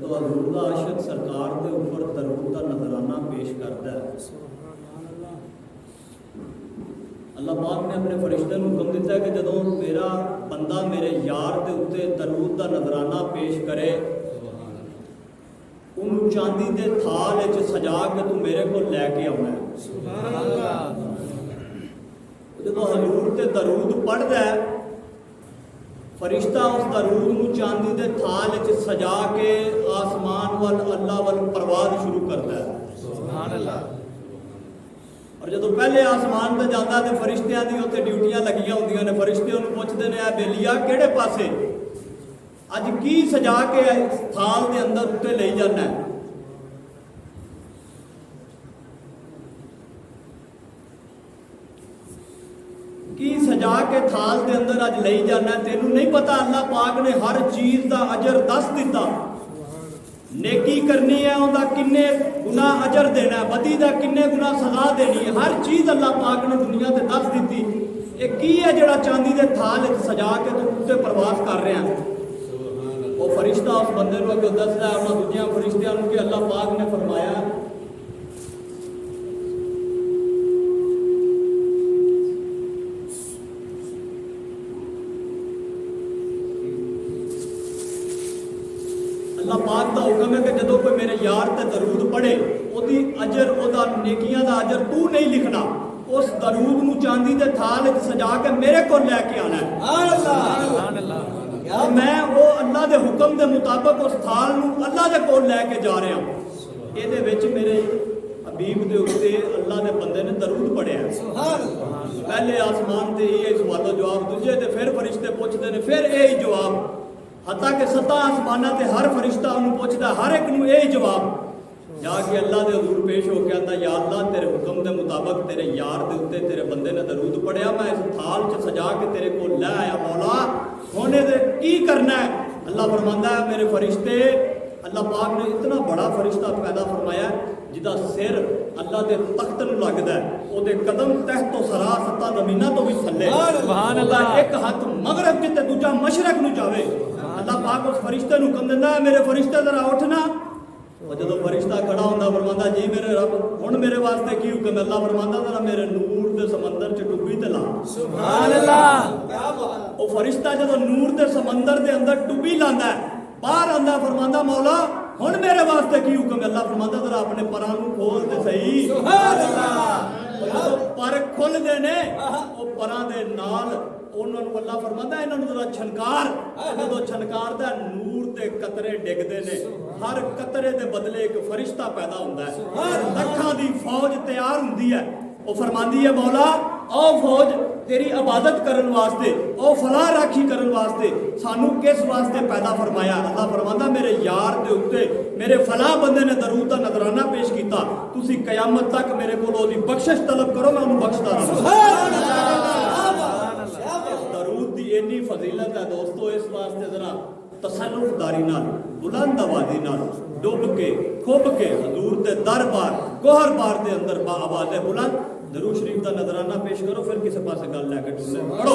جدو حضور دا عاشق سرکار دے اوپر درود دا نظرانہ پیش کرتا ہے، اللہ پاک نے اپنے فرشتے کو حکم دیتا ہے کہ جدو میرا بندہ میرے یار دے اوتے درود دا نظرانہ پیش کرے، انہوں چاندی دے تھال وچ سجا کے تو میرے کو لے کے آنا ہے۔ جدو حضور تے درود پڑھتا ہے، فرشتہ اس درود نو چاندی دے تھال وچ سجا کے آسمان وال اللہ وال پرواز شروع کرتا ہے۔ سبحان اللہ۔ اور جدو پہلے آسمان تے جاتا ہے فرشتیاں دی اوتے ڈیوٹیاں لگیاں ہوندیاں نے، فرشتے انہوں پوچھتے ہیں اے بیلیا کیڑے پاسے اج کی سجا کے تھال دے اندر اتے لے جانا ہے؟ کی سجا کے تھال دے اندر اج لے جانا ہے؟ تینوں نہیں پتا اللہ پاک نے ہر چیز دا اجر دس دیتا، نیکی کرنی ہے اوندا کنے گناہ اجر دینا ہے، بدی دا کنے گناہ سزا دینی ہے، ہر چیز اللہ پاک نے دنیا تے دس دیتی۔ یہ کی ہے جڑا چاندی دے تھال سجا کے تو اتنے پرواز کر رہے ہیں؟ وہ فرشتہ اس بندے کو اگے دسدا ہے انہاں دنیا فرشتیاں نوں کہ اللہ پاک نے فرمایا اللہ پاک دا حکم ہے کہ جدو کوئی میرے یار تے درود پڑھے اودی اجر اودا نیکیاں دا اجر تو نہیں لکھنا، اس درود نو چاندی دے تھال وچ سجا کے میرے کو لے کے آنا ہے۔ سبحان اللہ۔ میں وہ اللہ دے حکم دے مطابق اس تھال نو اللہ دے کول لے کے جا رہا ہوں۔ یہ دے وچ میرے حبیب دے اوتے اللہ دے بندے نے درود پڑھیا ہے۔ پہلے آسمان تے یہ سوال و جواب، دوجے تے پھر فرشتے پوچھتے ہیں پھر یہی جواب، حتیٰ کہ 7 آسمانہ تے ہر فرشتہ انہوں پوچھتا ہر ایک نو یہی جواب، جا کے اللہ دے حضور پیش ہو کے آتا یا اللہ تیرے حکم دے مطابق تیرے یار دے اوتے تیرے بندے نے درود پڑھیا، میں اس تھال چ سجا کے تیرے کو لے آیا، مولا ہونے دے کی کرنا ہے؟ اللہ فرماندا ہے میرے فرشتے، اللہ پاک نے اتنا بڑا فرشتہ پیدا فرمایا جدا سر اللہ دے تخت نو لگدا ہے، او دے قدم تحت تو سرا 7 زمیناں تو بھی تھلے، سبحان اللہ، ایک ہاتھ مغرب تے دوجا مشرق نو جاوے، اللہ پاک اس فرشتے نو حکم دیندا ہے میرے فرشتے ذرا اٹھنا، اور جدو فرشتہ کھڑا ہوندا فرماندا جی میرے رب ہن میرے واسطے کی حکم ہے؟ اللہ فرماندا ذرا میرے نور دے سمندر چ ڈبی تے لا، سبحان اللہ، کیا بات۔ او فرشتہ جدو نور دے سمندر دے اندر ڈبی لاندا ہے باہر آندا فرماندا مولا ہن میرے واسطے کی حکم ہے؟ اللہ فرماندا ذرا اپنے پراں نو کھول تے صحیح، سبحان اللہ۔ پر کھل دے نے او پراں دے نال انہوں نے اللہ فرماندا انہوں نے ذرا چھنکار، جدو چھنکار دا نور دے قطرے ڈگدے نے، ہر قطرے دے بدلے ایک فرشتہ پیدا ہوندا ہے، لکھاں دی فوج تیار ہوندی ہے، وہ فرماندی ہے مولا او فوج تیری عبادت کرن واسطے، او فلاح راکھی کرن واسطے سانو کس واسطے پیدا فرمایا؟ اللہ فرماندا میرے یار دے اوتے میرے فلاح بندے نے درود دا نظرانہ پیش کیتا، تسی قیامت تک میرے کولوں دی بخشش طلب کرو میں انہوں بخشدا رہاں۔ درود دی اتنی فضیلت ہے دوستو، اس واسطے ذرا تصرف داری نال بلند آوازی نال ڈب کے کھب کے حضور دے دربار گوہر بار دے اندر با آواز بلند درود شریف دا نظرانہ پیش کرو، پھر کسی پاسے گل لے کے ٹولے پڑھو۔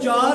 4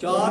4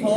100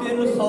300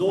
2।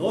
2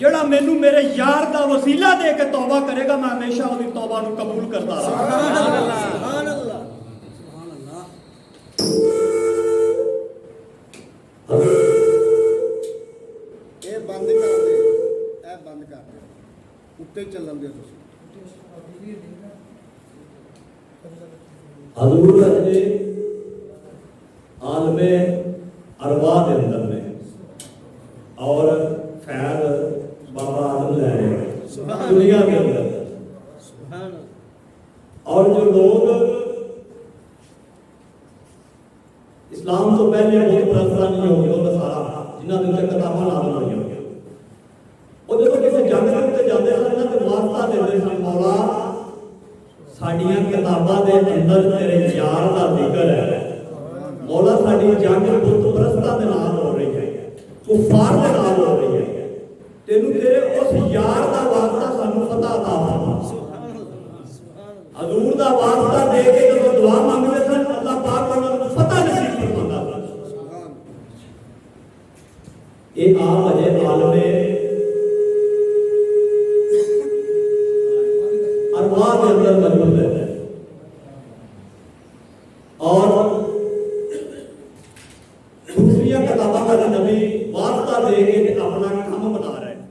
جڑا مینوں میرے یار دا وسیلہ دے کے توبہ کرے گا میں ہمیشہ اس دی توبہ نو قبول کرتا رہا. سبحان اللہ اے بند کر دے، اے بند کر دے، اتے چلن دے تسی. حضور نے عالم ارواح دے اندر نے اور فیض بابا آدم لے رہے ہیں دنیا کے اندر. اور جو لوگ اسلام تو پہلے بہت پرستہ نہیں ہو گئے وہ سارا جنہوں نے کتاباں نازل ہوئی ہیں وہ جب کسی جنگ کے اتنے جاتے ہیں انہوں نے واسطہ دیتے ہیں مولا ساڈیاں کتاباں دے اندر تیرے یار دا ذکر ہے مولا ساڈی جنگ بت پرستاں دے نال ہو رہی ہے کفار دے نال ہو رہی ہے تینوں تیرے اس یار دا واسطہ سانوں فتح عطا فرما. حضور دا واسطہ دے کے جب دعا مانگتے سن اللہ پاک انہاں نوں فتح نصیب فرماتا تھا. یہ آپ اجے عالم ارواح کے اندر موجود ہے اور دوسری کتاباں کا نبی واسطہ دے کے اپنا کام بنا رہے ہیں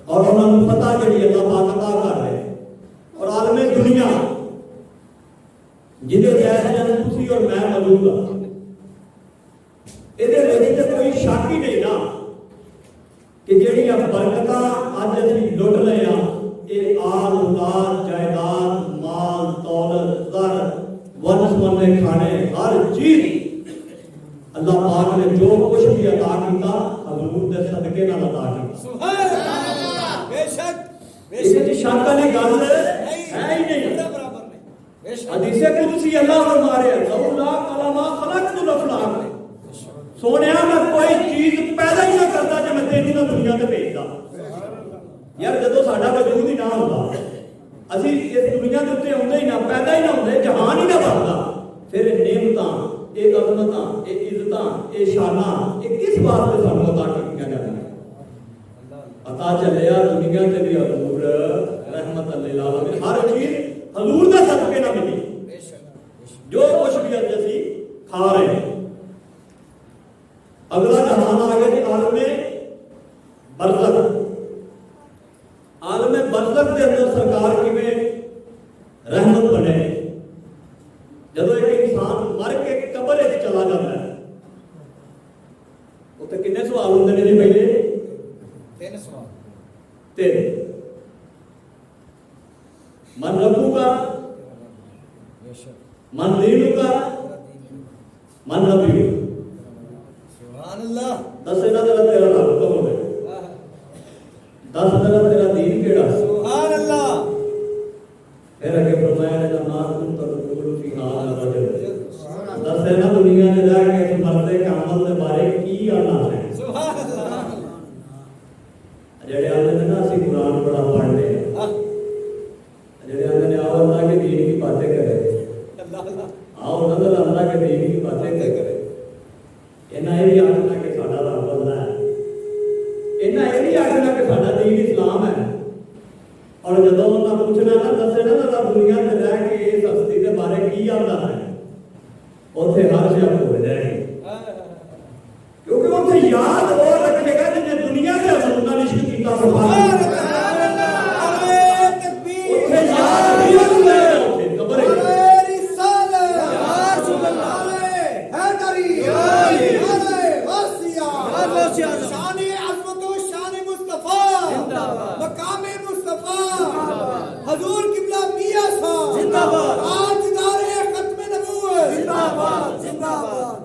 اور انہوں نے فتح جڑی اللہ پاک عطا کر رہے ہیں. اور عالم دنیا جنہیں جیسے جن تسی اور میں موجود ہوں یہ کوئی شک ہی نہیں نا کہ جہاں برکتاں اج اسی لٹ رہے ہیں یہ آل اولاد جائیداد مال دولت زر ون سمنے کھانے ہر چیز اللہ پاک نے جو کچھ بھی عطا کیتا حضور دے صدقے نال عطا کیتا. سبحان اللہ بے شک اس کی شک والی گل ہے ہی نہیں. حدیث قدسی اللہ فرما رہے ہیں لو لا کلمہ خلقت الافلاق سونیا میں کوئی چیز پیدا ہی نہ کرتا جب میں تینوں نہ دنیا تے بھیجدا. یار جدوں ساڈا وجود ہی نہ ہوندا اسی اس دنیا دے اوتے ہوندے ہی نہ پیدا ہی نہ ہوندے جہان ہی نہ بندا پھر نعمتاں اے عظمتاں اے عزتاں اے شاناں اے کس واسطے سانوں عطا کیتیاں جاندیاں. پتہ چلیا دنیا تے بھی حضور رحمت للعالمین ہر چیز حضور دے صدقے نہ ملی. جو کچھ بھی اج اسی کھا رہے ہیں اگلا جہان آ گیا کہ عالم برزخ. عالم برزخ کے اندر سرکار کیویں رحمت بنے جب ایک انسان مر کے قبر وچ چلا جاتا ہے اتنے کنے سوال ہوندے نے جی پہلے 3 سوال. 3 من ربو کا من دینو کا من نبی. سبحان اللہ 10 انہاں دا تیرا رب کون ہے 10 دا تیرا دین کیڑا. سبحان اللہ پھر اگے فرمایا ہے نماز تم تو رسول فی حال رجل 10 انہاں دنیا دے جا کے اس مرد کے عمل دے بارے کی آنا ہے. سبحان اللہ جڑے آندے نے نا اسی قرآن بڑا پڑھنے جڑے آندے نے آؤ اللہ کے دین کی باتیں کرے آؤ اللہ کے دین کی باتیں کرے انہاں یہ بھی آخنا کہ ساڈا رب اللہ ہے انہاں یہ بھی آخنا کہ ساڈا دین اسلام ہے. اور جدوں انہاں پوچھنا نا دسے نا رب دنیا تے رہ کے اس ہستی دے بارے کی آندا ہے اوتھے ہر شے ہو جائے گی کیونکہ اوتھے یاد وہ رکھے گا جن دنیا کے حضور نال عشق کیتا. سبحان اللہ اوتھے یاد نہیں ہوندے اوتھے قبر ہے حضور قبلہ میاں صاحب زندہ باد تاجدار ختم نبوت زندہ باد زندہ باد.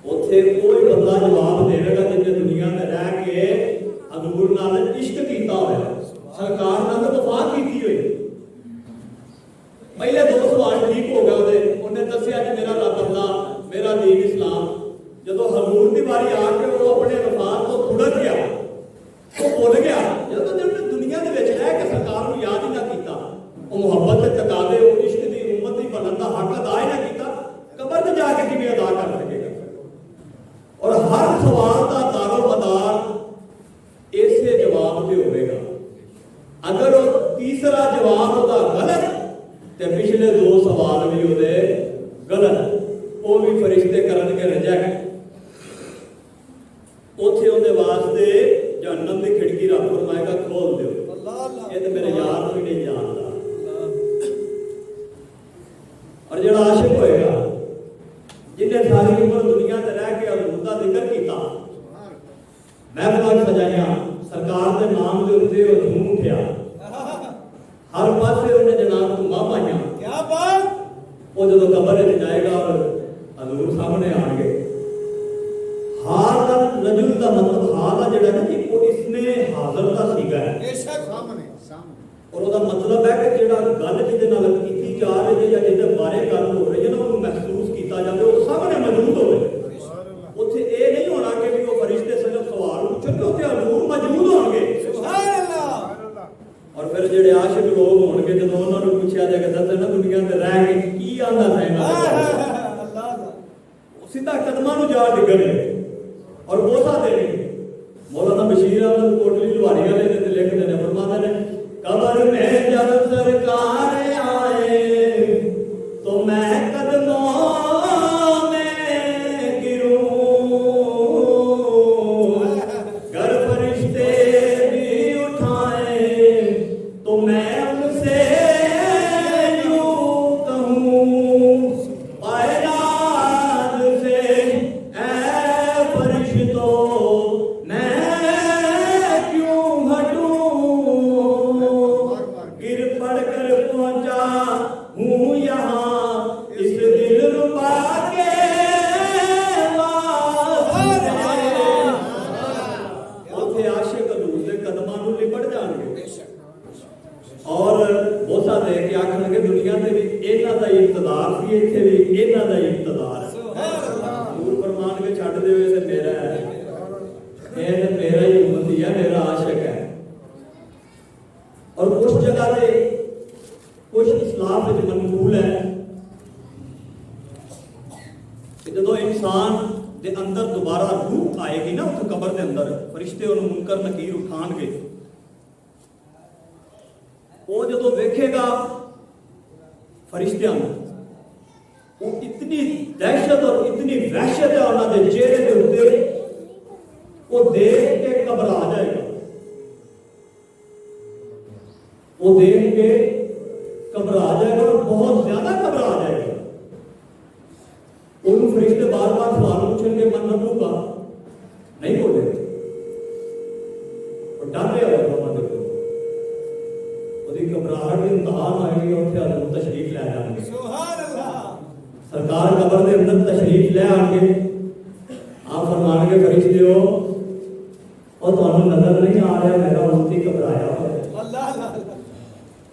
اوتھے کوئی بندہ جواب دے گا جن دنیا میں رہ کے حضور نال عشق کیتا ہوئے سرکار نال وفا کیتی ہوئی. پہلے 2 سوال ٹھیک ہو گئے انہیں دسیا کہ میرا رب اللہ میرا دین اسلام. جدو حضور دی باری آ کے وہ اپنے وفات کو تھڑک گیا وہ بھول گیا جدو دنیا دے وچ رہ کے سرکار نو یاد ہی نہ کیتا وہ محبت تے تقاضے وہ عشق دی امت دی بنن دا حق ادا ہی نہ کیتا قبر تے جا کے کیویں ادا کر سکے گا. اور ہر سوال دا دار و تیسرا جواب ہوتا غلط تے پچھلے 2 سوال بھی ہوتے غلط، وہ بھی فرشتے کرن کے ریجیکٹ۔ اوتھے اودے واسطے جہنم دی کھڑکی رب فرمائے گا کھول دیو، یہ تو میرے یار کو نہیں جانتا۔ اور جڑا عاشق ہوئے گا جن نے ساری عمر دنیا تے رہ کے حضور دا ذکر کیتا، محفلاں سجائیاں، سرکار دے نام دے اوتے او جھوم اٹھیا، ہر پاسے انہیں جناب دعا پائیاں، کیا بات، وہ جدو قبر وچ جائے گا اور حضور سامنے آن گے، حال رجل دا مطلب حال ہے جڑا نا کہ وہ اس نے حاضر دا سیگا ہے، بے شک سامنے اور وہ دا مطلب ہے کہ جڑا گل جہدے نال کیتی جا رہی ہے یا جہدے بارے گل ہو رہی ہے نا وہ محسوس کیتا جاوے، وہ سامنے موجود ہوئے۔ اتنے یہ نہیں ہونا کہ وہ فرشتے صرف سوال پوچھیں گے، اتنے حضور موجود ہوں گے۔ سبحان اللہ۔ اور پھر جڑے عاشق لوگ ہون گے جدوں انہاں نوں پوچھیا جائے گا دس نا دنیا تے رہ کے کی آندا تھا انہاں اللہ دا، سیدھا قدماں نوں جا ڈگن گے اور بوسا دیں گے۔ مولانا بشیر احمد کوٹلی لوہاری والے نے لکھتے ہیں، فرماتے ہیں قبر میں جب سرکار آئے تو میں قدموں میں گروں، گر فرشتے بھی اٹھائے تو میں ان سے یوں کہوں، پائے ناز سے اے فرشتوں میں کیوں ہٹوں، گر پڑ کر پہنچا ہوں یہاں اس دل ربا کے واسطے۔ اوتھے عاشق حضور دے قدماں نوں لپٹ جان گے اور بوسا دے کے آکھن گے دنیا تے بھی انہاں دا ہی اقتدار سی، ایتھے بھی انہاں دا ہی اقتدار ہے۔ حضور فرمان کے چھڈ دے ویسے میرا ہے، یہ میرا ہی امتی ہے، میرا عاشق ہے۔ اور کچھ جگہ تے کچھ اسلام وچ منقول ہے کہ جدو انسان دے اندر دوبارہ روح آئے گی نا اس قبر دے اندر، فرشتے انہوں منکر نکیر اٹھان گے، وہ جدو دیکھے گا فرشتیاں وہ اتنی دہشت اور اتنی وحشت ہے انہوں نے چہرے کے اوپر، وہ دیکھ کے گھبرا جائے گا، وہ دیکھ کے گھبرا جائے گا اور بہت زیادہ گھبرا جائے گا۔ ان فرشتے بار بار سوال پوچھیں گے من ربو کا، نہیں بولے گا اور ڈر رہا ہوگا من ربو، وہی گھبراہٹ کی امتحان آئے گی اور پھر حضور تشریف لے جائیں گے۔ سبحان اللہ۔ سرکار قبر دے اندر تشریف لے آن گے، آپ فرمان کے فرشتے ہو اور تمہیں نظر نہیں آ رہا میرا امتی گھبرایا ہوا ہے، اللہ اللہ۔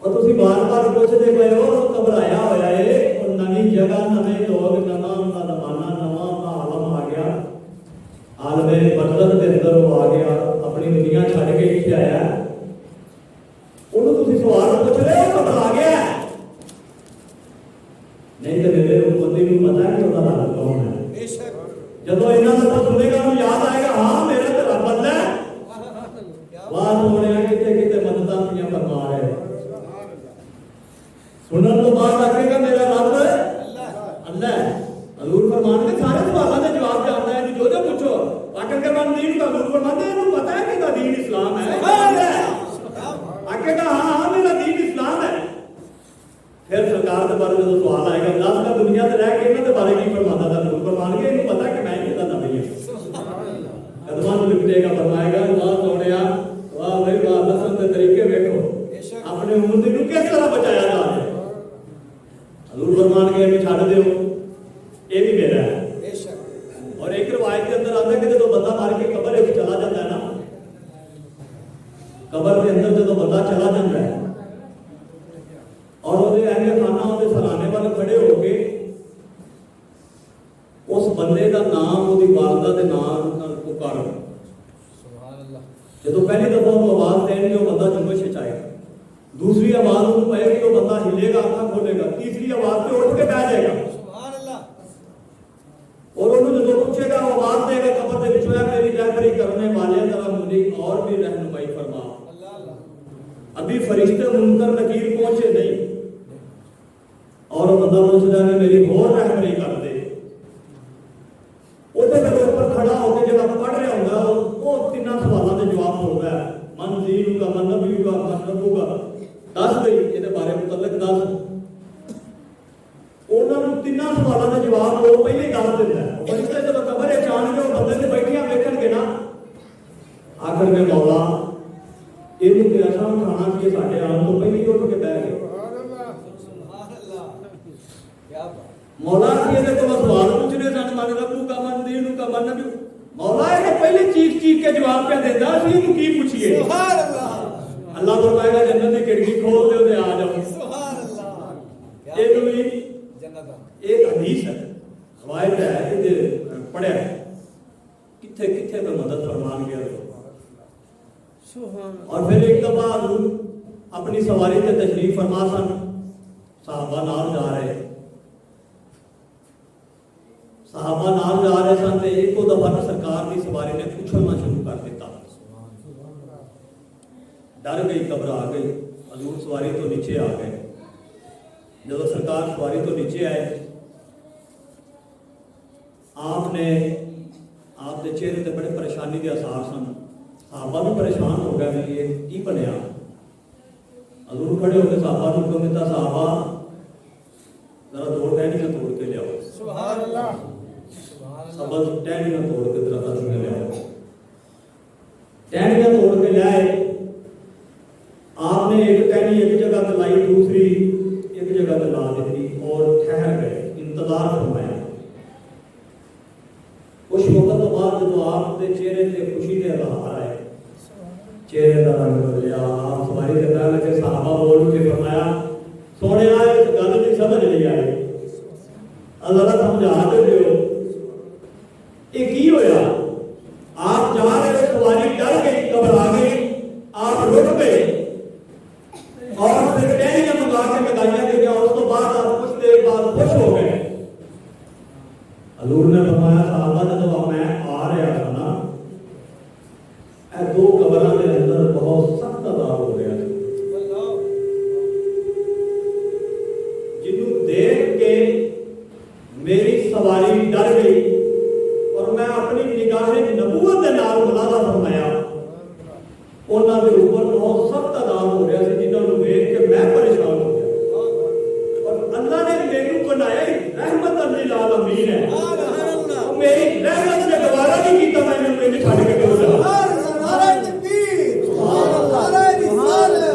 اور تسی بار بار پوچھتے پے ہو گھبرایا ہوا ہے، اور نئی جگہ نئے لوگ نواں کا زمانہ نواں کا عالم آ گیا، عالم بدلت کے اندر وہ آ گیا، اپنی دنیا چھڈ کے اتنے آیا، انہوں تسی سوال پوچھ رہے ہو گھبرا گیا ہے، نہیں تو میرے بندے کو پتا ہے کہ وہ رب کون ہے۔ بے شک جدو یہاں کا سنے گا انہوں یاد آئے گا ہاں میرا تو رب اللہ ہے، واہ سونے کتے کتے مدداں پیا فرما رہے، سنن تو بعد آگے گا میرا رب اللہ ہے۔ حضور فرمان کے سارے سوالوں کے جواب جانتا ہے، جو جو پوچھو آخر کے بعد دین کا حضور فرماتے ہیں انہوں پتا ہے کہ دین اسلام ہے، آگے گا ہاں ہاں میرا دین اسلام ہے۔ پھر سرکار کے بارے میں سوال آئے گا دس کا دنیا سے رہ کے انہوں کے بارے کی فرماتا تھا، حضور فرمان کے انہوں پتا کہ میں کہتا نبی ہوں، قدموں میں لپٹے گا، فرمائے گا واہ سونیا واہ بھائی واہ، دسن کے طریقے دیکھو اپنے امتی کو کس طرح بچایا جا رہا ہے۔ حضور فرمان کے بھی چھڈ دیو یہ بھی میرا ہے۔ بے شک۔ اور ایک روایت کے اندر آتا ہے کہ جب بندہ مار کے قبر میں چلا جاتا ہے نا، قبر کے اندر جب بندہ چلا جاتا ہے اور وہ اہل خانہ وہ سرانے والے کھڑے ہو کے اس بندے کا نام وہ والدہ کے نام پکار، جب پہلی دفعہ وہ آواز دیں گے وہ بندہ جنبش چاہے گا، دوسری آواز وہ پائے گی وہ بندہ ہلے گا آنکھاں کھولے گا، تیسری آواز پہ اٹھ کے بیٹھ جائے گا، اور انہوں نے جو پوچھے گا وہ آواز دے گا قبر سے میری رہبری کرنے والے ذرا مجھے اور بھی رہنمائی فرما۔ ابھی فرشتے منکر نکیر پہنچے نہیں اور بندہ پوچھتا ہے میری اور رہبری کر دے وہ اوپر کھڑا ہو کے جب پڑھ رہا ہوگا وہ تین سوالوں کے جواب ہوگا من دین کا من نبی کا من ربو کا دس گئی یہ بارے متعلق دس انہوں تین سوالوں کا جواب وہ پہلے دس دینا ہے فرشتے جب قبر چان کے بندے سے بیٹھیاں ویکھن گے نا آخر میں مولا یہ ایسا اٹھانا چاہیے سارے آن تو پہلے اٹھ کے بہ گئے مولا یہ سوال پوچھنے سن من ربو کا من دین کا من نبی مولا یہ پہلے چیخ چیخ کے جواب پہ دیتا اسی نو کی پوچھیے اللہ فرمائے گا جنت کی کھڑکی کھول دے تے آ جاؤ یہ تو ایک حدیث ہے روایت ہے کہ پڑھیا کتھے کتھے پہ مدد فرمان گیا اور پھر ایک دفعہ حضور اپنی سواری تے تشریف فرما سن صحابہ نال جا رہے سن تے ایک دفعہ سرکار کی سواری نے پوچھنا شروع کر دیتا ڈر گئی گھبرا گئی حضور سواری تو نیچے آ گئے جب سرکار سواری تو نیچے آئے آپ کے چہرے تے بڑے پریشانی کے آثار سن صحابہ بھی پریشان ہو گئے کہ یہ کی بنیا حضور کھڑے ہو کے صحابہ کو حکم دیتا صحابہ ذرا دو ٹہنیاں توڑ کے لے آؤ سبحان اللہ سبز ٹہنیاں توڑ کے ذرا لے آؤ ٹہنیاں توڑ کے لے آئے آپ نے ایک ٹہنی ایک جگہ پہ لائی دوسری ایک جگہ پہ لا دیتی اور ٹھہر گئے انتظار فرمایا کچھ وقت تو بعد جب آپ کے چہرے سے خوشی کے اظہار آئے چہرے کا رنگ بدلیا آپ سواری سے کہنے لگے صحابہ بول کے فرمایا سونے آئے گل نہیں سمجھ نہیں آئی اللہ سمجھا کے دیو یہ کی ہویا آپ جا رہے سواری ڈر گئی گھبرا گئی آپ رک گئے اور پھر ٹہنیاں منگا کے لگائیاں گئی اور اس کو بعد آپ کچھ دیر بعد خوش ہو گئے حضور نے فرمایا صحابہ نے تو میں آ رہا تھا نا اے دو قبراں کے اندر بہت سخت عذاب ہو گیا جنوں دیکھ کے میری سواری ڈر گئی اور میں اپنی نگاہ نبوت کے نال ملاحظہ فرمایا انہاں دے اوپر بہت سخت عذاب ہو گیا سی جنہاں نوں دیکھ کے میں پریشان ہو گیا اور اللہ نے مینوں بنایا رحمت للعالمین ہے میری رحمت سے گوارا نہیں کیتا میں نے چھڈ کے کیوں جا نعرہ تکبیر نعرہ رسالت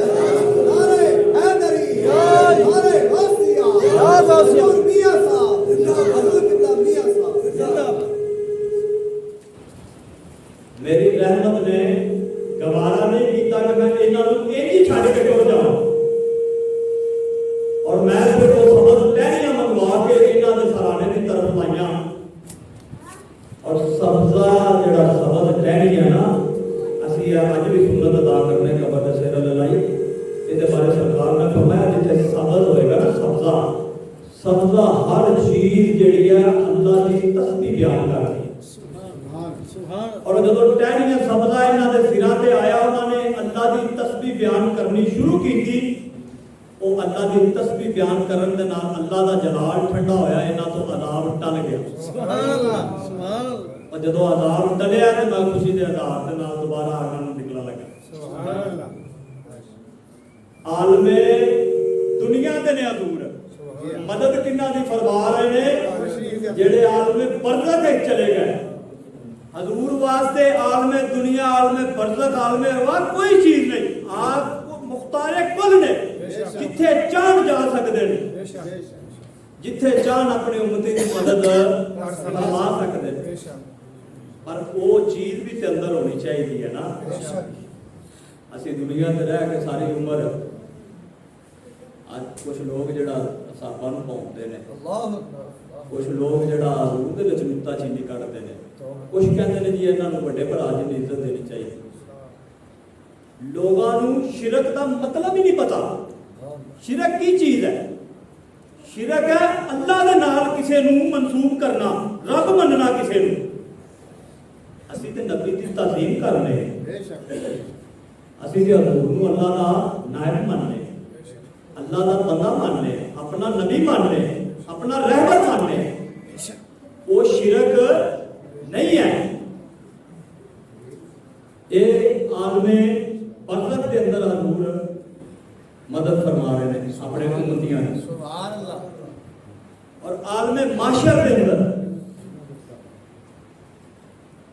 نعرہ حیدری نعرہ غوثیہ حضور میاں صاحب حضور قبلہ میاں صاحب زندہ باد میری رحمت نے گوارا نہیں کیتا کہ میں انہاں نوں ایک ہی چھڈ کے کیوں جاواں اور میں پھر وہ سبز ٹہنیاں منگوا کے انہاں دے سرانے کی طرف لائیاں اور سبزہ جڑا سبز ٹہنیاں نا اسی اج بھی سنت ادا کرنے کا بڑا سیر لائی یہ بارے سرکار نے فرمایا جتنے سبز ہوئے گا نا سبزہ ہر چیز جڑی ہے اللہ کی تسبیح بیان کرتی ہے اور جب ٹہنیاں سبزہ انہاں دے سراں تے آیا انہاں نے اللہ کی تسبیح بیان کرنی شروع کی تھی وہ اللہ کی تسبیح بیان کرن دے نال اللہ دا جلال ٹھنڈا ہویا انہاں تو عذاب ٹل گیا سبحان اللہ سبحان اللہ اور جدوں عذاب ٹلیا تے میں خوشی دے عذاب دے نال دوبارہ آگے نکلن لگا سبحان اللہ عالم دنیا دے نے حضور مدد کنہ دی فرما رہے نے جڑے عالم برزخ چلے گئے حضور واسطے عالم دنیا عالم برزخ عالم ارواح کوئی چیز نہیں آپ مختار کل نے جتھے چاہن جا سکتے ہیں جتھے چاہن اپنے امتی کی مدد فرما سکتے ہیں پر وہ چیز بھی تے اندر ہونی چاہیے ہے نا اسی دنیا تے رہ کے ساری عمر آج کچھ لوگ جڑا صحابہ نوں پاؤندے نے کچھ لوگ جڑا حضور دے وچ نکتا چینی کڈتے نے کچھ کہندے نے جی انہاں نوں بڑے بھرا جی عزت دینی چاہیے لوگاں نوں شرک دا مطلب ہی نہیں پتا شرک کی چیز ہے شرک ہے اللہ دے نال کسے نوں منسوب کرنا رب مننا کسے نوں اسی تے نبی دی تعظیم کرنے ਅਸੀਂ ਤੇ ਹਜ਼ੂਰ ਨੂੰ ਅੱਲਾਹ ਦਾ ਨਾਇਬ ਮੰਨਦੇ, ਅੱਲਾਹ ਦਾ ਬੰਦਾ ਮੰਨਦੇ, ਆਪਣਾ ਨਬੀ ਮੰਨਦੇ, ਆਪਣਾ ਰਹਿਬਰ ਮੰਨਦੇ। وہ شرک نہیں ہے۔ یہ عالم برزخ کے اندر حضور مدد فرما رہے ہیں اپنے امتیاں کی، سبحان اللہ۔ اور عالم معاشر کے اندر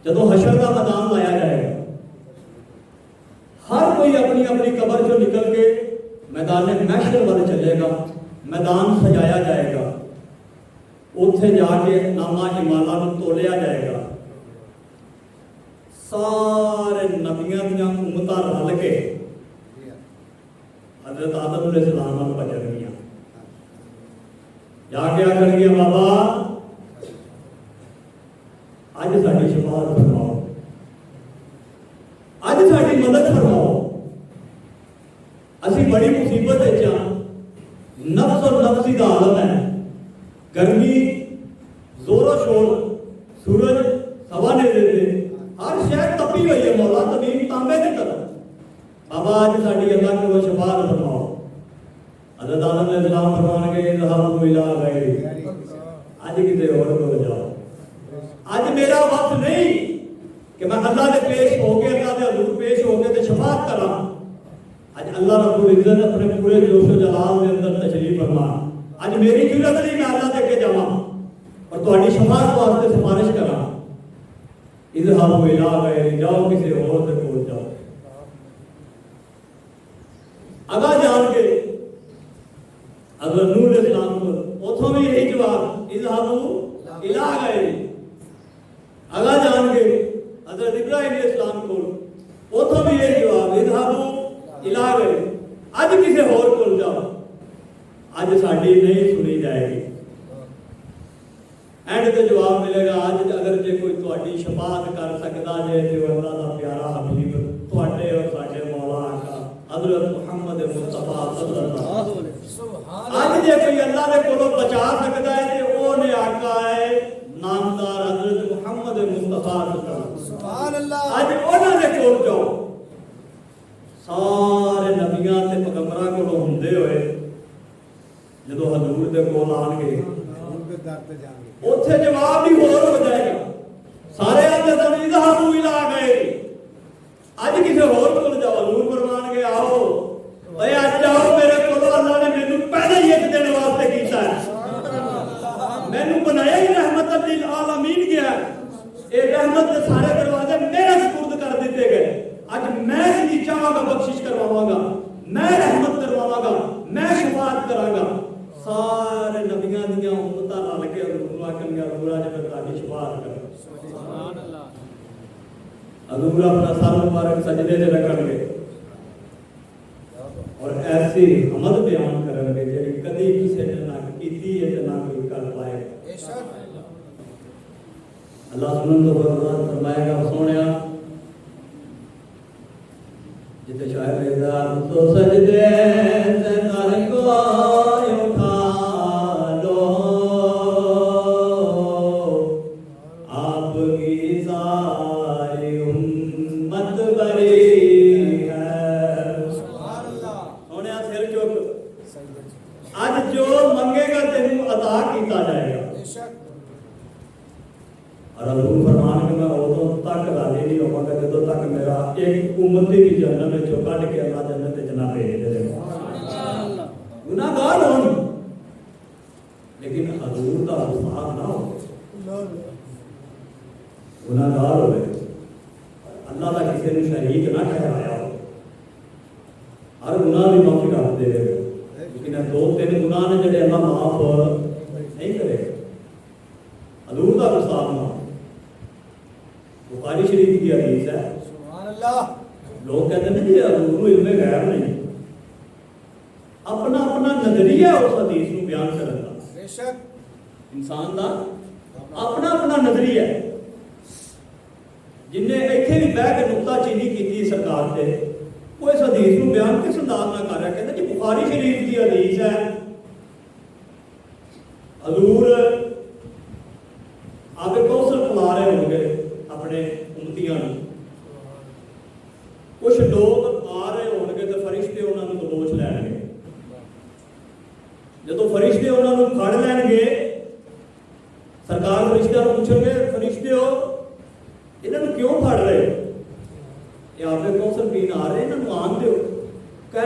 جدو حشر کا میدان لایا جائے گا، ہر کوئی اپنی اپنی قبر جو نکل کے میدان محشر والے چلے گا، میدان سجایا جائے گا، اتنے جا کے نامہ ایماناں نوں تولیا جائے گا، سارے نبیاں دیاں امتاں رل کے حضرت آدم علیہ السلام نال بچن گیاں، جا کے آخر گیا بابا اج ساری شفاعت فرماؤ، اج ساری مدد فرماؤ، اسی بڑی مصیبت وچ ہاں، نفس اور نفسی دا عالم ہے، گرمی زور و شور، سورج ہوا نے دیتے، ہر شہر تپی ہوئی ہے، مولا تمیم تانبے کی طرح، بابا آج ساڑی اللہ کو شفاعت فرماؤ۔ حضرت آدم علیہ السلام فرمان کے اذهبوا الى غیری، آج کسی اور کو جاؤ، آج میرا وقت نہیں کہ میں اللہ نے پیش ہو کے، اللہ نے حضور پیش ہو کے شفاعت کرا، آج اللہ رب العزت اپنے پورے جوش و جلال کے اندر تشریف فرما، آج میری ضرورت نہیں میں اللہ دے کے جاواں اور تہاڈی شفاعت واسطے سفارش کراں، اذهبوا الى غیری، جاؤ کسی اور دے کول جاؤ۔ اگا جان کے حضرت نوح علیہ السلام کو اتھوں بھی یہی جواب، اذهبوا الى غیری، اگا جان کے حضرت ابراہیم علیہ السلام کو اتھوں بھی یہی جواب، اذهبوا الى غیری، اج کسی اور کول جاؤ، اج ساڈی نہیں سنی جائے گی۔ اینڈ تے جواب ملے گا، اج اگر جے کوئی تہاڈی شفاعت کر سکدا جے تے اللہ دا پیارا حبیب تہاڈے اور ساڈے مولا آقا حضرت محمد مصطفیٰ صلی اللہ علیہ وسلم، اج جے کوئی اللہ دے کولوں بچا سکدا ہے تے او نے آقا ہے نامدار حضرت محمد مصطفیٰ صلی اللہ علیہ وسلم، سبحان اللہ۔ اج انہاں دے کول جاؤ، سارے نبیاں تے پیغمبراں کولوں ہوندے ہوئے جدو حضور دے کول آن گے اتنے جواب بھی ہور ہو جائے گا، سارے آتے سن اذهبوا الى غیری، اج کسی ہور کول جاؤ، حضور فرمان کے آؤ، اے اج جاؤ میرے کولوں، اللہ نے مینوں پہلے ہی ایک دن واسطے کیتا ہے، مینوں بنایا ہی رحمت للعالمین گیا ہے، اے رحمت کے سارے دروازے میرے سپرد کر دیتے گئے، اج میں جی چاہاں گا بخشش کرواواں گا، میں رحمت کرواواں گا، میں شفاعت کراں گا، سارے نبیاں دیاں امتاں رل کے حضور آکھن گے حضور اج میں تہاڈی شفاعت کراں، سبحان اللہ، حضور اپنا سر مبارک سجدے تے رکھن گے اور ایسی حمد بیان کرن گے جڑی کدی کسی نے نہ کیتی ہے تے نہ کوئی کر پائے گا۔ اللہ سبحانہ و تعالی فرمائے گا، سونیا جتے شاعر کہتا تو سجدے سے سر کو اٹھا لو، آپ کی ساری امت بری ہے، سونیا سر چک، آج جو منگے گا تینوں عطا کیتا جائے گا، اور حضور فرمان کہ میں ادوں تک راضی نہیں ہوا گا جدوں تک میرا ایک امتی بھی جنت میں چو کڈ کے اللہ جنت تے جناب بھیج دے، گناہ گار ہون لیکن حضور دا استاد نہ ہو، گناہ گار ہوئے، اللہ دا کسی نے شریک نہ ٹھہرایا ہو، ہر گناہ بھی معافی کر دے گا، لیکن دو تین گناہ نے جڑے اللہ معاف نہیں کرے گا، حضور دا استاد نہ ہو۔ بخاری شریف کی حدیث ہے، سبحان اللہ، لوگ کہتے ہیں کہ حضور کو علم غیب نہیں، اپنا اپنا نظریہ اس حدیث کو بیان کرنے کا، بے شک انسان دا اپنا اپنا نظریہ ہے، جن نے ایتھے بھی بہ کے نکتہ چینی کی سرکار سے، وہ اس حدیث کو بیان کس انداز نہ کر رہا، کہتے ہیں کہ بخاری شریف کی حدیث ہے، حضور آپ کوثر پلا رہے ہوں گے اپنے امتیاں، کچھ لوگ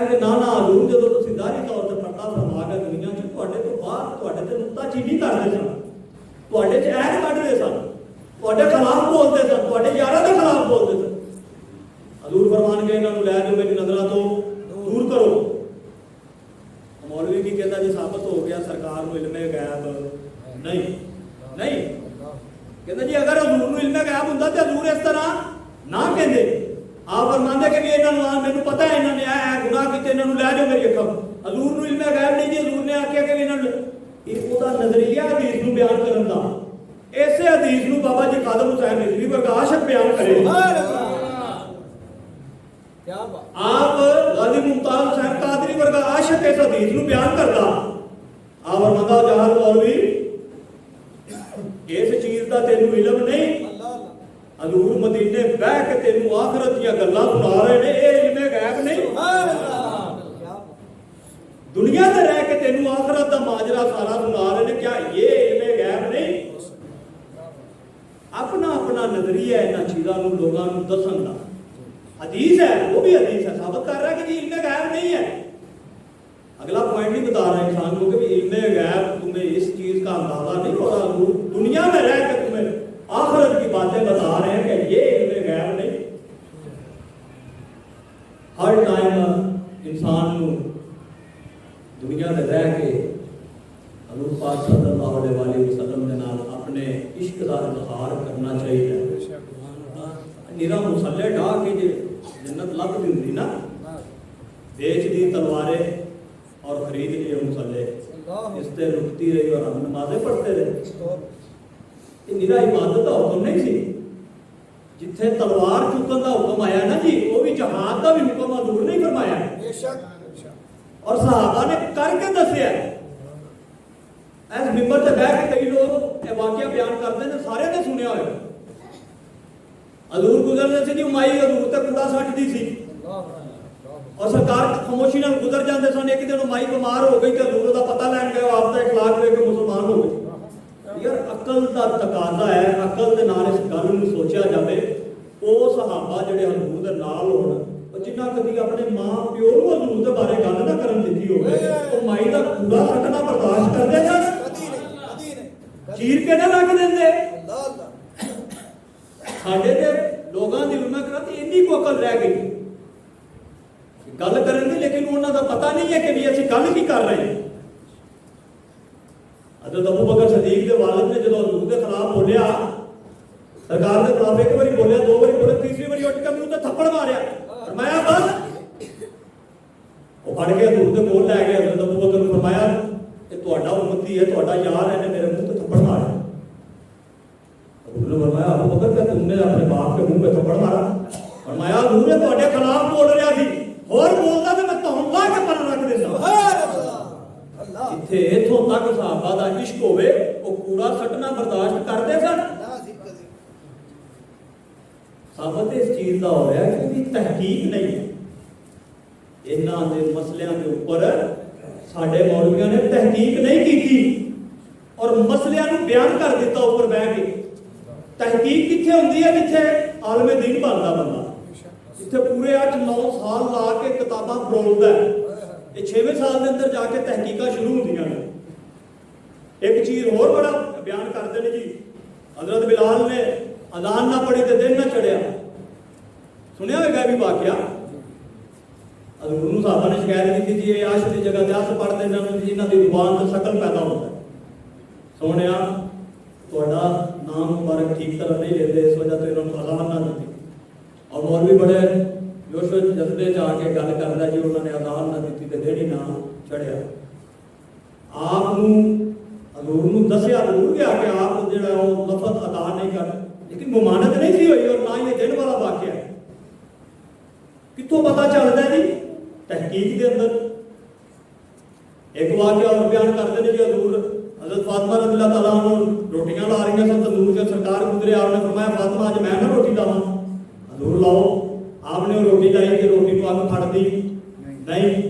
کہ نا حضور جدو تسی ظاہری طور تے پردہ فرما کے دنیا چ تواڈے تو باہر تواڈے تے نکتہ چینی کردے سن، تواڈے چ عیب کڈدے سن، تواڈے خلاف بولدے سن، تواڈے یاراں دے خلاف بولدے سن. حضور فرمان کے انہاں نوں لے جو میری نظراں تو دور کرو. مولوی کی کہتا جی ثابت ہو گیا سرکار کو علم غیب نہیں کہتا جی اگر حضور نو علم غیب ہوندا تے حضور اس طرح نہ کہندے. آپ فرماندے کہ انہاں نوں مینوں پتہ ہے انہاں نے اے گناہ کیتے انہاں نوں لے جاؤ میری اکھاں. حضور نو علم غیب نہیں جی حضور نے آکھیا کہ انہاں ایک دا نظریہ حدیث نو بیان کرن دا ایسے حدیث نو بابا جی قادم حسین رضوی ورگا عاشق بیان کرے. آپ غازی ممتاز حسین قادری ورگا عاشق اس حدیث نو بیان کردا. آپ فرماندہ جہل مولوی اس چیز دا تینوں علم نہیں. حضور مدینے بہ کے تینوں آخرت دیا گلاں سنا رہے نے، اے علم غیب نہیں. دنیا تے رہ کے تینوں آخرت دا ماجرا سارا سنا رہے نے، کیا یہ علم غیب نہیں؟ اپنا اپنا نظریہ انہاں چیزاں نوں لوگاں نوں دسن دا. حدیث ہے وہ بھی حدیث ہے، ثابت کر رہا ہے کہ جی علم غیب نہیں ہے. اگلا پوائنٹ نہیں بتا رہا انسان کو کہ علم غیب تمہیں اس چیز کا اندازہ نہیں ہو رہا. دنیا میں رہ کے تمہیں آخرت کی باتیں بتا رہے ہیں کہ یہ علم غیب نہیں. ہر ٹائم انسان کو دنیا میں رہ کے حضور پاک صلی اللہ علیہ وآلہ وسلم کے نال اپنے عشق کا اظہار کرنا چاہیے. نیرا مسلے ڈھا کے جی جنت لب دی ہوندی نا، بیچ دی تلواریں اور خرید لیے مسلے، اس تے رکتی رہی اور ہم نمازیں پڑھتے رہے. یہ نیرا عبادت کا حکم نہیں سی. جتھے تلوار چکن کا حکم آیا نا جی، وہ بھی جہاد کا بھی حکم حضور نہیں فرمایا، اور صحابہ نے کر کے دسیا. ایس ممبر سے بیٹھ کے کئی لوگ یہ واقعہ بیان کرتے ہیں، سارے نے سنیا ہوئے. حضور گزرتے سے جی امائی حضور تے کوڑا سٹ دی سی اور سرکار خاموشی نال گزر جاندے سن. ایک دن امائی بیمار ہو گئی تے حضور دا پتہ لین گئے، آپ دا اخلاق دیکھ کے مسلمان ہو گئے. یار عقل دا تقاضا ہے، عقل دے نال اس گل نوں سوچیا جاوے. او صحابہ جڑے حضور دے نال ہون، جنہاں کدی اپنے ماں پیو نوں حضور دے بارے گل نہ کرن دتی ہوے، او مائی دا کوڑا سٹنا برداشت کردے جان، چیر کے نہ رکھ دیندے. ساڈے تے لوگاں دی علماء کرام اتنی کو عقل رہ گئی گل کرن دی، لیکن انہاں دا پتہ نہیں ہے کہ بھی اسی گل کی کر رہے ہیں. حضرت ابو بکر صدیق دے والد نے جدو حضور دے خلاف بولیا، سرکار دے خلاف ایک باری بولیا، دو باری بولیا، تیسری باری اٹھ کے منہ تے تھپڑ ماریا. فرمایا بس. وہ پڑھ کے حضور دے کول لے گئے. حضرت ابو بکر نے فرمایا کہ تہاڈا امتی ہے، تہاڈا یار ہے، نے میرے منہ تے تھپڑ مارا. حضور نے فرمایا ابو بکر کہ تم نے اپنے باپ کے منہ پہ تھپڑ مارا؟ فرمایا حضور نے تہاڈے خلاف بول رہا سی، اور بولدا تے میں تہوں لا کے پر رکھ دیندا. اتنے اتوں تک صحابہ دا عشق ہوئے، وہ کوڑا سٹنا برداشت کرتے سن. ثابت اس چیز کا ہو رہا ہے کہ تحقیق نہیں ہے. انہاں دے مسلیاں دے اوپر ساڈے مولویاں نے تحقیق نہیں کی اور مسلیاں نو بیان کر دیتا اوپر بیٹھ کے. تحقیق کتنے ہوندی ہے؟ جتھے عالم دین بنتا بندہ، جتھے پورے 8-9 سال لا کے کتاباں پرولدا ہے. یہ 6ویں سال کے اندر جا کے تحقیقات شروع ہوندیاں نے. ایک چیز اور بڑا بیان کرتے ہیں جی، حضرت بلال نے اذان نہ پڑھی تو دن نہ چڑھیا. سنیا ہوگا بھی واقعہ. حضور صاحبہ نے شکایت کی تھی، یہ عاشق کی جگہ تے اس پڑھتے ہیں جنہاں دی زبان تے شکل پیدا ہوتا ہے. سونیا تہاڈا نام مبارک ٹھیک طرح نہیں لیتے، اس وجہ تو انہوں نے اذان نہ دیتی. اور مولوی بڑے جوش جذبے آ کے گل کرتا جی انہوں نے اذان نہ دیتی تو دن ہی نہ چڑھیا. آپ حضور نو دسیا ضرور گیا کہ آپ جڑا وہ لفظ ادا نہیں کر، لیکن ممانت نہیں سی ہوئی اور نہ یہ دن والا واقعہ ہے. کتوں پتہ چلتا ہے جی؟ تحقیق کے اندر. ایک واقعہ اور بیان کرتے ہیں جی، حضور حضرت فاطمہ رضی اللہ تعالیٰ عنہ روٹیاں لا رہی ہیں سن، تندور سے سرکار گزرے، آپ نے فرمایا فاطمہ آج میں نہ روٹی لاواں. حضور لاؤ. آپ نے وہ روٹی لائی کہ روٹی کو آگ پھڑ دی نہیں.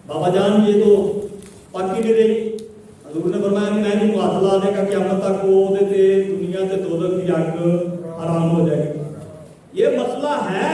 بابا جان یہ تو پک ہی نہیں رہی. حضور نے فرمایا میں نہیں ہاتھ لانے کا قیامت تک وہ دنیا سے دوزخ کی آگ حرام ہو جائے گی. یہ مسئلہ ہے.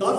10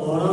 12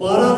12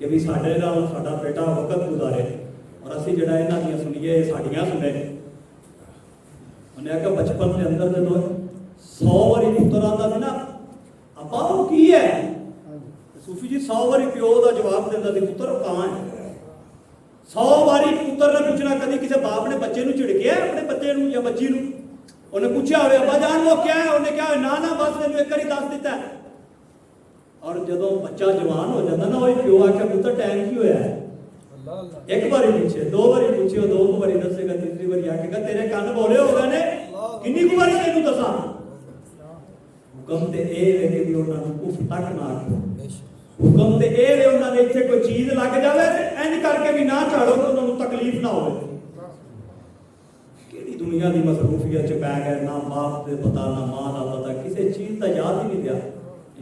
کہ بھی ਸਾਡੇ ਨਾਲ ਸਾਡਾ ਬੇਟਾ ਵਕਤ ਗੁਜ਼ਾਰੇ ਔਰ ਅਸੀਂ ਜਿਹੜਾ ਇਹਨਾਂ ਦੀਆਂ ਸੁਣੀਏ ਇਹ ਸਾਡੀਆਂ ਸੁਣੇ। ਉਹਨੇ ਆਖਿਆ ਬਚਪਨ ਦੇ ਅੰਦਰ ਜਦੋਂ 100 ਵਾਰੀ ਪੁੱਤਰ ਆਉਂਦਾ ਸੀ ਨਾ, ਆਪਾਂ ਉਹ ਕੀ ਹੈ? ਸੂਫੀ ਜੀ 100 ਵਾਰੀ ਪਿਓ ਦਾ ਜਵਾਬ ਦਿੰਦਾ ਸੀ, ਪੁੱਤਰ ਉਹ ਕਾਂ ਹੈ। 100 ਵਾਰੀ ਪੁੱਤਰ ਨੇ ਪੁੱਛਣਾ, ਕਦੀ ਕਿਸੇ ਬਾਪ ਨੇ ਬੱਚੇ ਨੂੰ ਝਿੜਕਿਆ ਆਪਣੇ ਬੱਚੇ ਨੂੰ ਜਾਂ ਬੱਚੀ ਨੂੰ? ਉਹਨੇ ਪੁੱਛਿਆ ਹੋਵੇ ਅੱਬਾ ਜਾਨ ਉਹ ਕਿਆ ਹੈ? ਉਹਨੇ ਕਿਹਾ ਨਾ ਨਾ ਬਸ ਤੈਨੂੰ ਇੱਕ ਵਾਰੀ ਦੱਸ ਦਿੱਤਾ। ਔਰ ਜਦੋਂ ਬੱਚਾ ਜਵਾਨ ਹੋ ਜਾਂਦਾ ਨਾ, ਉਹ ਪਿਓ ਆਖਿਆ ਪੁੱਤਰ ਟਾਈਮ ਕੀ ਹੋਇਆ ਹੈ? ਇੱਕ ਵਾਰੀ ਪੁੱਛੇ, 2 ਵਾਰੀ ਪੁੱਛੇ, 2 ਵਾਰੀ ਦੱਸੇਗਾ, ਤੀਸਰੀ ਵਾਰੀ ਆਖੇਗਾ ਤੇਰੇ ਕੰਨ ਬੋਲੇ ਹੋ ਗਏ ਨੇ, ਕਿੰਨੀ ਕੁ ਵਾਰੀ ਤੈਨੂੰ ਦੱਸਾਂ? ਹੁਕਮ ਤੇ ਇਹ ਵੇ ਕਿ ਵੀ ਉਹਨਾਂ ਨੂੰ ਉਫ ਤੱਕ ਨਾ ਆਖੋ। ਹੁਕਮ ਤੇ ਇਹ ਵੇ ਉਹਨਾਂ ਦੇ ਇੱਥੇ ਕੋਈ ਚੀਜ਼ ਲੱਗ ਜਾਵੇ ਤੇ ਇੰਜ ਕਰਕੇ ਵੀ ਨਾ ਝਾੜੋ ਕਿ ਉਹਨਾਂ ਨੂੰ ਤਕਲੀਫ ਨਾ ਹੋਵੇ। ਕਿਹੜੀ ਦੁਨੀਆ ਦੀ ਮਸਰੂਫੀਅਤ ਚ ਪੈ ਗਏ, ਨਾ ਬਾਪ ਦੇ ਪਤਾ ਨਾ ਮਾਂ ਦਾ ਪਤਾ, ਕਿਸੇ ਚੀਜ਼ ਦਾ ਯਾਦ ਹੀ ਨਹੀਂ ਰਿਹਾ।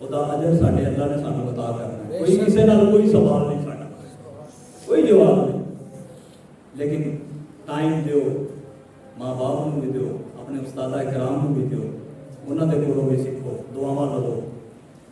ਉਹਦਾ ਅਜਰ ਸਾਡੇ ਅੱਲਾ ਨੇ ਸਾਨੂੰ ਅਤਾ ਕਰਨਾ ਹੈ। ਕੋਈ ਕਿਸੇ ਨਾਲ ਕੋਈ ਸਵਾਲ ਨਹੀਂ ਸਾਡਾ, ਕੋਈ ਜਵਾਬ ਨਹੀਂ। ਲੇਕਿਨ ਟਾਈਮ ਦਿਓ, ਮਾਂ ਬਾਪ ਨੂੰ ਵੀ ਦਿਓ, ਆਪਣੇ ਉਸਤਾਦਾ ਇਕਰਾਮ ਨੂੰ ਵੀ ਦਿਓ, ਉਹਨਾਂ ਦੇ ਕੋਲੋਂ ਵੀ ਸਿੱਖੋ, ਦੁਆਵਾਂ ਲਵੋ।